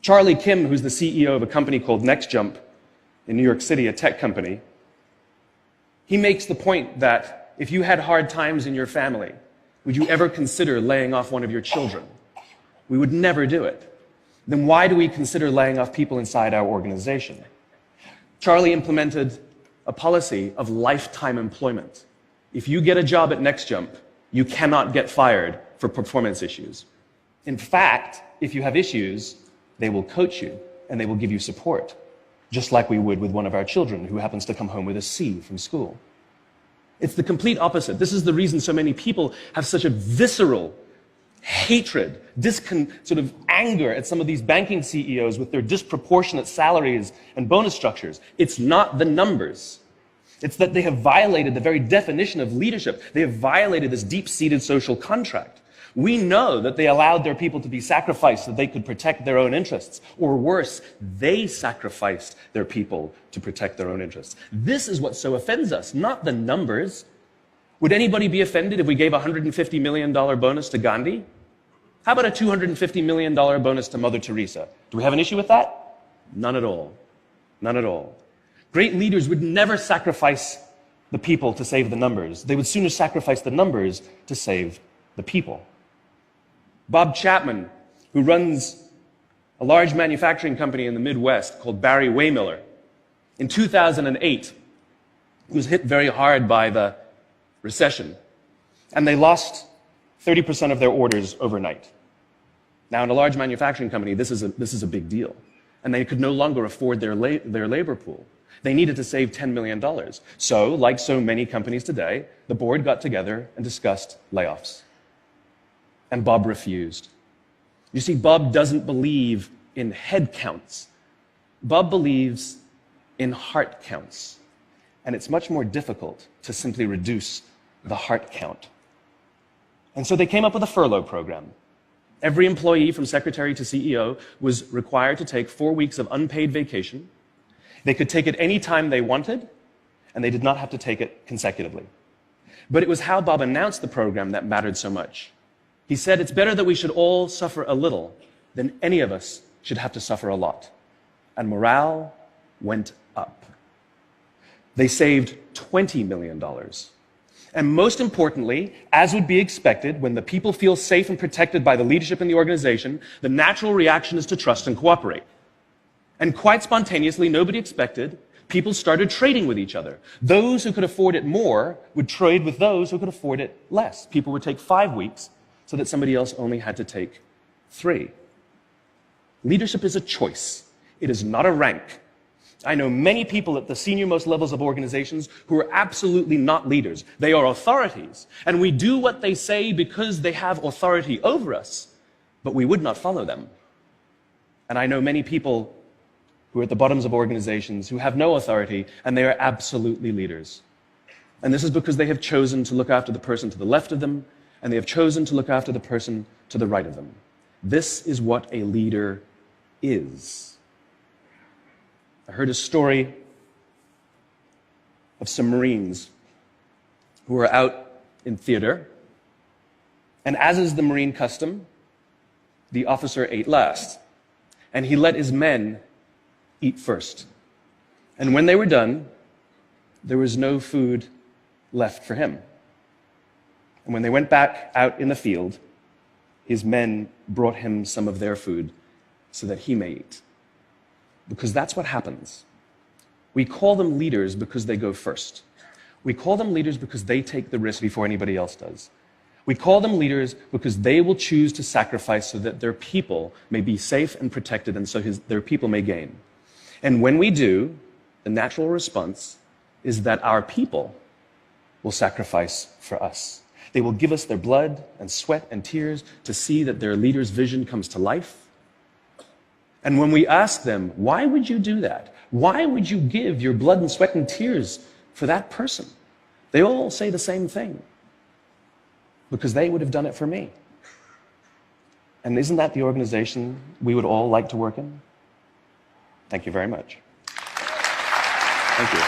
Charlie Kim, who's the CEO of a company called NextJump in New York City, a tech company, he makes the point that if you had hard times in your family, would you ever consider laying off one of your children? We would never do it. Then why do we consider laying off people inside our organization? Charlie implemented a policy of lifetime employment. If you get a job at NextJump, you cannot get fired for performance issues. In fact, if you have issues, they will coach you and they will give you support, just like we would with one of our children who happens to come home with a C from school. It's the complete opposite. This is the reason so many people have such a visceral hatred, sort of anger at some of these banking CEOs with their disproportionate salaries and bonus structures. It's not the numbers. It's that they have violated the very definition of leadership. They have violated this deep-seated social contract. We know that they allowed their people to be sacrificed so they could protect their own interests. Or worse, they sacrificed their people to protect their own interests. This is what so offends us, not the numbers. Would anybody be offended if we gave a $150 million bonus to Gandhi? How about a $250 million bonus to Mother Teresa? Do we have an issue with that? None at all. None at all. Great leaders would never sacrifice the people to save the numbers. They would sooner sacrifice the numbers to save the people. Bob Chapman, who runs a large manufacturing company in the Midwest called Barry Waymiller, in 2008 was hit very hard by the recession, and they lost 30% of their orders overnight. Now, in a large manufacturing company, this is a big deal, and they could no longer afford their labor pool. They needed to save $10 million. So, like so many companies today, the board got together and discussed layoffs. And Bob refused. You see, Bob doesn't believe in head counts. Bob believes in heart counts. And it's much more difficult to simply reduce the heart count. And so they came up with a furlough program. Every employee from secretary to CEO was required to take 4 weeks of unpaid vacation. They could take it any time they wanted, and they did not have to take it consecutively. But it was how Bob announced the program that mattered so much. He said, it's better that we should all suffer a little than any of us should have to suffer a lot. And morale went up. They saved $20 million. And most importantly, as would be expected, when the people feel safe and protected by the leadership in the organization, the natural reaction is to trust and cooperate. And quite spontaneously, nobody expected, people started trading with each other. Those who could afford it more would trade with those who could afford it less. People would take 5 weeks so that somebody else only had to take 3. Leadership is a choice. It is not a rank. I know many people at the senior-most levels of organizations who are absolutely not leaders. They are authorities, and we do what they say because they have authority over us, but we would not follow them. And I know many people who are at the bottoms of organizations who have no authority, and they are absolutely leaders. And this is because they have chosen to look after the person to the left of them, and they have chosen to look after the person to the right of them. This is what a leader is. I heard a story of some Marines who were out in theater, and as is the Marine custom, the officer ate last, and he let his men eat first. And when they were done, there was no food left for him. And when they went back out in the field, his men brought him some of their food so that he may eat. Because that's what happens. We call them leaders because they go first. We call them leaders because they take the risk before anybody else does. We call them leaders because they will choose to sacrifice so that their people may be safe and protected, and so their people may gain. And when we do, the natural response is that our people will sacrifice for us. They will give us their blood and sweat and tears to see that their leader's vision comes to life. And when we ask them, why would you do that? Why would you give your blood and sweat and tears for that person? They all say the same thing. Because they would have done it for me. And isn't that the organization we would all like to work in? Thank you very much. Thank you.